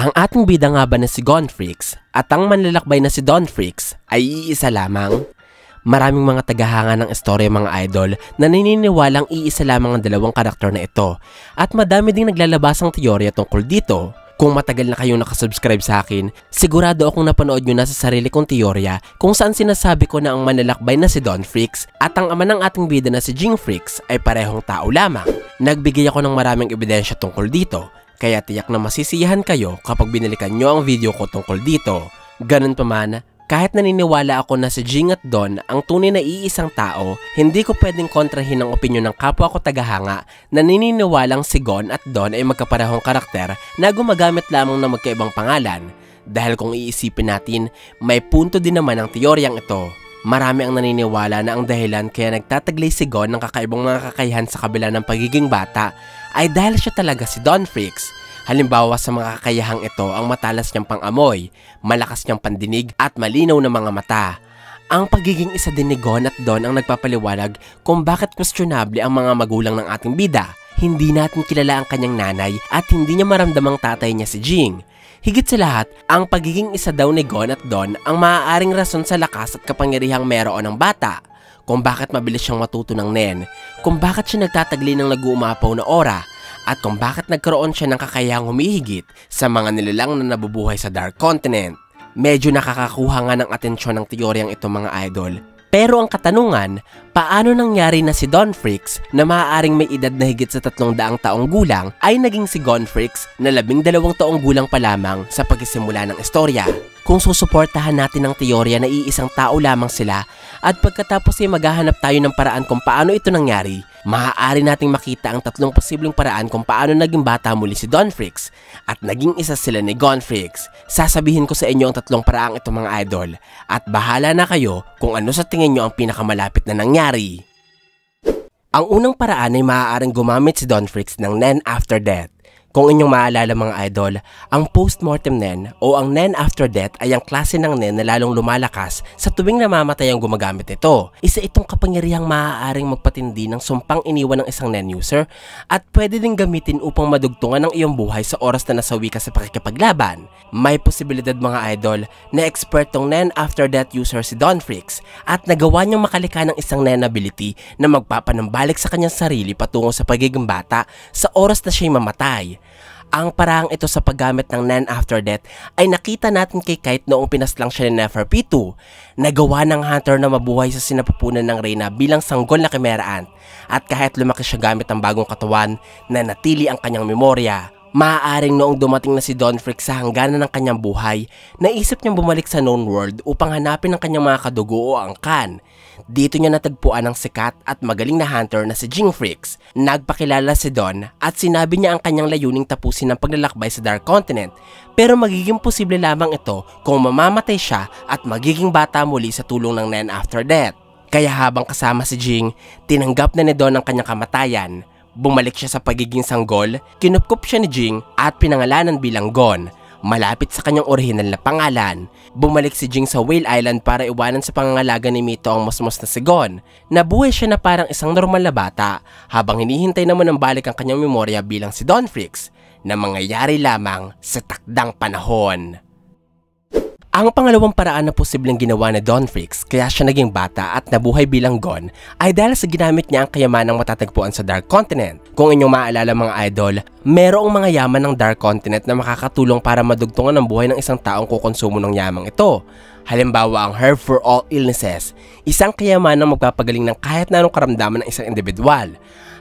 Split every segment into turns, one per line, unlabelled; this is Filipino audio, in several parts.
Ang ating bida nga ba na si Gonfrix at ang manlalakbay na si Dawnfreaks ay iisa lamang? Maraming mga tagahanga ng istorya mga idol na naniniwalang iisa lamang ang dalawang karakter na ito at madami ding naglalabasang teorya tungkol dito. Kung matagal na kayong nakasubscribe sa akin, sigurado akong napanood nyo na sa sarili kong teorya kung saan sinasabi ko na ang manlalakbay na si Dawnfreaks at ang ama ng ating bida na si Jingfreaks ay parehong tao lamang. Nagbigay ako ng maraming ebidensya tungkol dito. Kaya tiyak na masisiyahan kayo kapag binalikan nyo ang video ko tungkol dito. Ganun pa man, kahit naniniwala ako na si Jing at Dawn ang tunay na iisang tao, hindi ko pwedeng kontrahin ang opinyon ng kapwa ko tagahanga na naniniwalang si Gon at Dawn ay magkaparehong karakter na gumagamit lamang ng magkaibang pangalan. Dahil kung iisipin natin, may punto din naman ang teoryang ito. Marami ang naniniwala na ang dahilan kaya nagtataglay si Gon ng kakaibang mga kakayahan sa kabila ng pagiging bata ay dahil siya talaga si Dawnfreaks. Halimbawa sa mga kakayahang ito ang matalas niyang pang-amoy, malakas niyang pandinig at malinaw na mga mata. Ang pagiging isa din ni Gon at Dawn ang nagpapaliwanag kung bakit questionable ang mga magulang ng ating bida. Hindi natin kilala ang kanyang nanay at hindi niya maramdamang tatay niya si Jing. Higit sa lahat, ang pagiging isa daw ni Gon at Dawn ang maaaring rason sa lakas at kapangyarihang meron ng bata. Kung bakit mabilis siyang matuto ng nen, kung bakit siya nagtatagli ng nag-uumapaw na aura, at kung bakit nagkaroon siya ng kakayahang humihigit sa mga nilalang na nabubuhay sa Dark Continent. Medyo nakakakuha nga ng atensyon ng teoryang ito mga idol. Pero ang katanungan, paano nangyari na si Dawnfreaks na maaaring may edad na higit sa 300 taong gulang ay naging si Gonfrix na 12 taong gulang pa lamang sa pagsisimula ng istorya? Kung susuportahan natin ang teorya na iisang tao lamang sila at pagkatapos ay maghahanap tayo ng paraan kung paano ito nangyari, maaari nating makita ang tatlong posibleng paraan kung paano naging bata muli si Dawnfreaks at naging isa sila ni Gonfrix. Sasabihin ko sa inyo ang tatlong paraang ito mga idol at bahala na kayo kung ano sa tingin nyo ang pinakamalapit na nangyari. Ang unang paraan ay maaaring gumamit si Dawnfreaks ng Nen after death. Kung inyong maalala mga idol, ang post-mortem nen o ang nen after death ay ang klase ng nen na lalong lumalakas sa tuwing namamatay ang gumagamit nito. Isa itong kapangyarihang maaaring magpatindi ng sumpang iniwan ng isang nen user at pwede din gamitin upang madugtungan ang iyong buhay sa oras na nasawi ka sa pakikipaglaban. May posibilidad mga idol na ekspertong nen after death user si Dawnfreaks at nagawa niyang makalika ng isang nen ability na magpapanambalik sa kanyang sarili patungo sa pagiging bata sa oras na siya'y mamatay. Ang paraang ito sa paggamit ng Nen after death ay nakita natin kay Kite noong pinaslang siya ni Neferpitou. Nagawa ng hunter na mabuhay sa sinapupunan ng Reyna bilang sanggol na Chimera Ant at kahit lumaki siya gamit ang bagong katawan, nanatili ang kanyang memorya. Maaaring noong dumating na si Dawnfreaks sa hangganan ng kanyang buhay, naisip niyang bumalik sa known world upang hanapin ang kanyang mga kadugo o angkan. Dito niya natagpuan ang sikat at magaling na hunter na si Jingfreaks. Nagpakilala si Dawn at sinabi niya ang kanyang layuning tapusin ang paglalakbay sa Dark Continent. Pero magiging posible lamang ito kung mamamatay siya at magiging bata muli sa tulong ng Nen after death. Kaya habang kasama si Jing, tinanggap na ni Dawn ang kanyang kamatayan. Bumalik siya sa pagiging sanggol, kinupkup siya ni Jing at pinangalanan bilang Gon, malapit sa kanyang orihinal na pangalan. Bumalik si Jing sa Whale Island para iwanan sa pangangalaga ni Mito ang musmos na si Gon. Nabuhay siya na parang isang normal na bata habang hinihintay naman ng balik ang kanyang memorya bilang si Dawnfreaks na mangyayari lamang sa takdang panahon. Ang pangalawang paraan na posibleng ginawa ni Dawnfreaks kaya siya naging bata at nabuhay bilang Gon ay dahil sa ginamit niya ang kayamanang matatagpuan sa Dark Continent. Kung inyong maalala mga idol, merong mga yaman ng Dark Continent na makakatulong para madugtungan ang buhay ng isang taong kukonsumo ng yamang ito. Halimbawa ang Herb for All Illnesses, isang kayamanang magpapagaling ng kahit na anong karamdaman ng isang individual.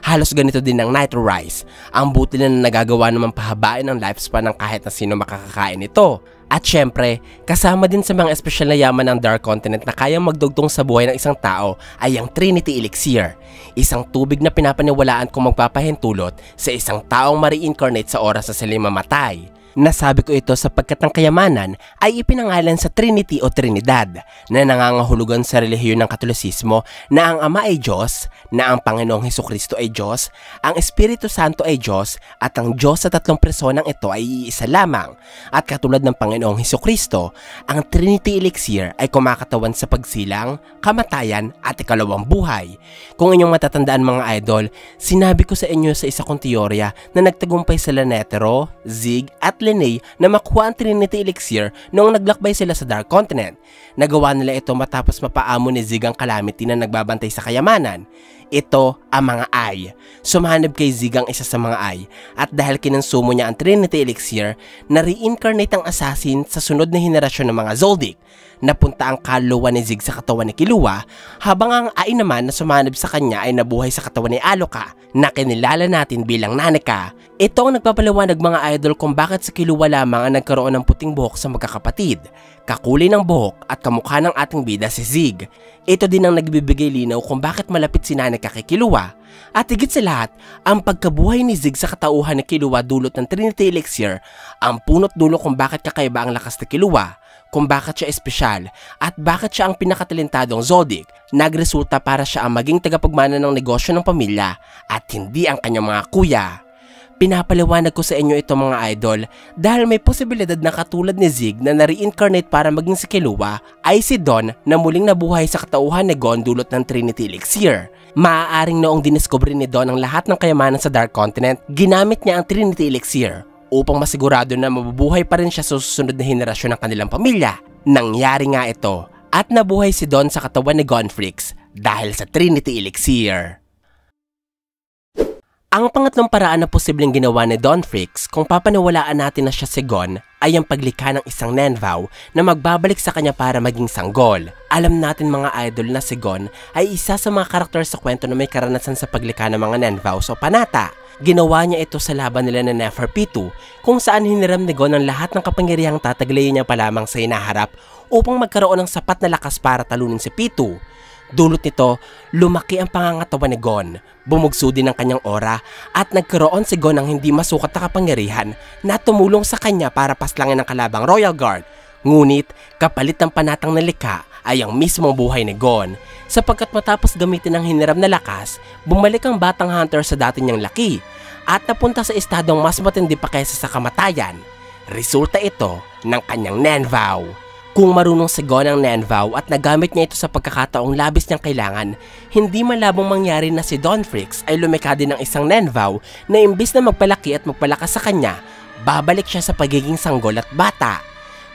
Halos ganito din ng Nitro Rice, ang butil na nagagawa naman pahabain ang lifespan ng kahit na sino makakakain ito. At syempre, kasama din sa mga espesyal na yaman ng Dark Continent na kayang magdugtong sa buhay ng isang tao ay ang Trinity Elixir, isang tubig na pinapaniwalaan kung magpapahintulot sa isang taong ma-reincarnate sa oras na sila mamatay. Nasabi ko ito sapagkat ang kayamanan ay ipinangalan sa Trinity o Trinidad na nangangahulugan sa relihiyon ng Katolisismo na ang Ama ay Diyos, na ang Panginoong Hesukristo ay Diyos, ang Espiritu Santo ay Diyos at ang Diyos sa tatlong personang ito ay iisa lamang. At katulad ng Panginoong Hesukristo, ang Trinity Elixir ay kumakatawan sa pagsilang, kamatayan at ikalawang buhay. Kung inyong matatandaan mga idol, sinabi ko sa inyo sa isa kong teorya na nagtagumpay sila Netero, Zig at Linnea na makuha ang Trinity Elixir noong naglakbay sila sa Dark Continent. Nagawa nila ito matapos mapaamo ni Zig ang Calamity na nagbabantay sa kayamanan. Ito ang mga Eye. Sumanib kay Zig ang isa sa mga Eye at dahil kinonsumo niya ang Trinity Elixir, na-reincarnate ang assassin sa sunod na henerasyon ng mga Zoldyck. Napunta ang kaluluwa ni Zig sa katawan ni Killua, habang ang Eye naman na sumanib sa kanya ay nabuhay sa katawan ni Alluka, na kinilala natin bilang Naneka. Ito ang nagpapaliwanag mga idol kung bakit sa Killua lamang ang nagkaroon ng puting buhok sa magkakapatid, kakulay ng buhok at kamukha ng ating bida si Zig. Ito din ang nagbibigay linaw kung bakit malapit si Naneka kay Killua. At higit sa lahat, ang pagkabuhay ni Zig sa katauhan ni Killua dulot ng Trinity Elixir ang punot dulo kung bakit kakaiba ang lakas ni Killua, kung bakit siya espesyal, at bakit siya ang pinakatalentadong Zoldyck. Nagresulta para siya ang maging tagapagmana ng negosyo ng pamilya at hindi ang kanyang mga kuya. Pinapaliwanag ko sa inyo ito mga idol dahil may posibilidad na katulad ni Zig na na-reincarnate para maging si Killua ay si Dawn na muling nabuhay sa katauhan ni Gon dulot ng Trinity Elixir. Maaaring noong diniskubre ni Dawn ang lahat ng kayamanan sa Dark Continent, ginamit niya ang Trinity Elixir upang masigurado na mabubuhay pa rin siya sa susunod na henerasyon ng kanilang pamilya. Nangyari nga ito at nabuhay si Dawn sa katawan ni Gonfrix dahil sa Trinity Elixir. Ang pangatlong paraan na posibleng ginawa ni Gonfrix kung papaniwalaan natin na siya si Gon ay ang paglikha ng isang Nenvau na magbabalik sa kanya para maging sanggol. Alam natin mga idol na si Gon ay isa sa mga karakter sa kwento na may karanasan sa paglikha ng mga Nenvau o panata. Ginawa niya ito sa laban nila ng Neferpitu kung saan hiniram ni Gon ang lahat ng kapangyarihang tataglayin niya pa lamang sa hinaharap upang magkaroon ng sapat na lakas para talunin si Pitu. Dulot nito, lumaki ang pangangatawan ni Gon, bumugso din ang kanyang aura at nagkaroon si Gon ng hindi masukat na kapangyarihan na tumulong sa kanya para paslangin ang kalabang Royal Guard. Ngunit kapalit ng panatang nalikha ay ang mismong buhay ni Gon, sapagkat matapos gamitin ang hiniram na lakas, bumalik ang batang hunter sa dati niyang laki at napunta sa estadong mas matindi pa kaysa sa kamatayan. Resulta ito ng kanyang Nenvau. Kung marunong si Gon ang Nenvau at nagamit niya ito sa pagkakataong labis niyang kailangan, hindi malabong mangyari na si Gonfrix ay lumikha din ng isang Nenvau na imbis na magpalaki at magpalakas sa kanya, babalik siya sa pagiging sanggol at bata.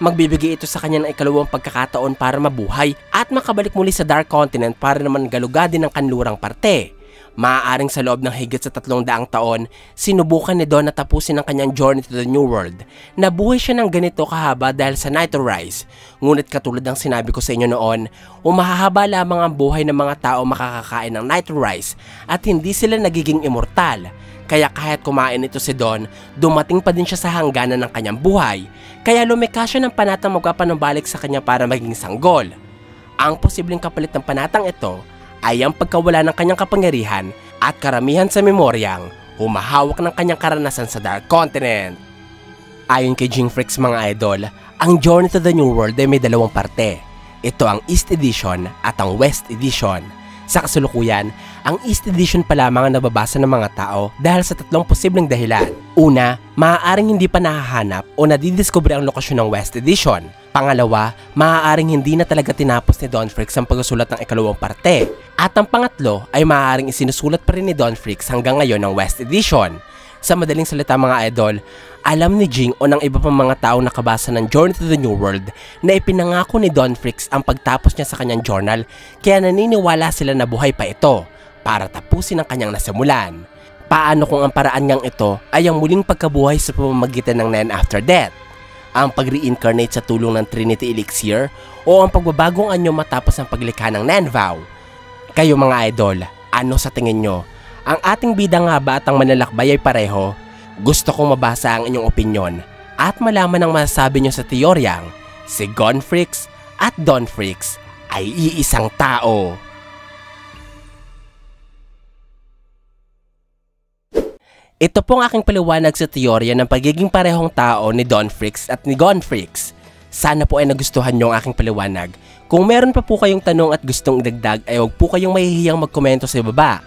Magbibigay ito sa kanya ng ikalawang pagkakataon para mabuhay at makabalik muli sa Dark Continent para naman galugadi ng kanlurang parte. Maaaring sa loob ng higit sa 300 taon, sinubukan ni Dawn na tapusin ang kanyang journey to the New World. Nabuhay siya ng ganito kahaba dahil sa Nitro Rise. Ngunit katulad ng sinabi ko sa inyo noon, umahahaba lamang ang buhay ng mga tao makakakain ng Nitro Rise at hindi sila nagiging immortal. Kaya kahit kumain ito si Dawn, dumating pa din siya sa hangganan ng kanyang buhay. Kaya lumikha siya ng panatang magpapanumbalik sa kanya para maging sanggol. Ang posibleng kapalit ng panatang ito ay ang pagkawala ng kanyang kapangyarihan at karamihan sa memoryang humahawak ng kanyang karanasan sa Dark Continent. Ayon kay Gonfrix mga idol, ang Journey to the New World ay may dalawang parte. Ito ang East Edition at ang West Edition. Sa kasalukuyan, ang East Edition pa lamang ang nababasa ng mga tao dahil sa tatlong posibleng dahilan. Una, maaaring hindi pa nahahanap o nadidiskubre ang lokasyon ng West Edition. Pangalawa, maaaring hindi na talaga tinapos ni Gonfrix ang pagsusulat ng ikalawang parte. At ang pangatlo ay maaaring isinusulat pa rin ni Gonfrix hanggang ngayon ng West Edition. Sa madaling salita mga idol, alam ni Jing o ng iba pang mga tao nakabasa ng Journey to the New World na ipinangako ni Gonfrix ang pagtapos niya sa kanyang journal, kaya naniniwala sila na buhay pa ito para tapusin ang kanyang nasimulan. Paano kung ang paraan niyang ito ay ang muling pagkabuhay sa pamamagitan ng Nen after death? Ang pag-reincarnate sa tulong ng Trinity Elixir o ang pagbabagong anyo matapos ang paglikha ng Nenvau? Kayo mga idol, ano sa tingin nyo? Ang ating bida nga ba at ang manlalakbay ay pareho? Gusto kong mabasa ang inyong opinyon at malaman ang masasabi nyo sa teoryang si Gonfrix at Donfrix ay iisang tao. Ito pong aking paliwanag sa teorya ng pagiging parehong tao ni Donfrix at ni Gonfrix. Sana po ay nagustuhan nyo ang aking paliwanag. Kung meron pa po kayong tanong at gustong idagdag ay huwag po kayong mahihiyang magkomento sa ibaba.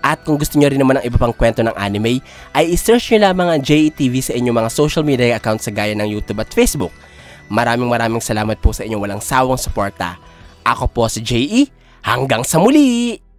At kung gusto nyo rin naman ng iba pang kwento ng anime, ay isearch nyo lamang ang JETV sa inyong mga social media accounts sa gaya ng YouTube at Facebook. Maraming salamat po sa inyong walang sawang suporta. Ako po si JE, hanggang sa muli!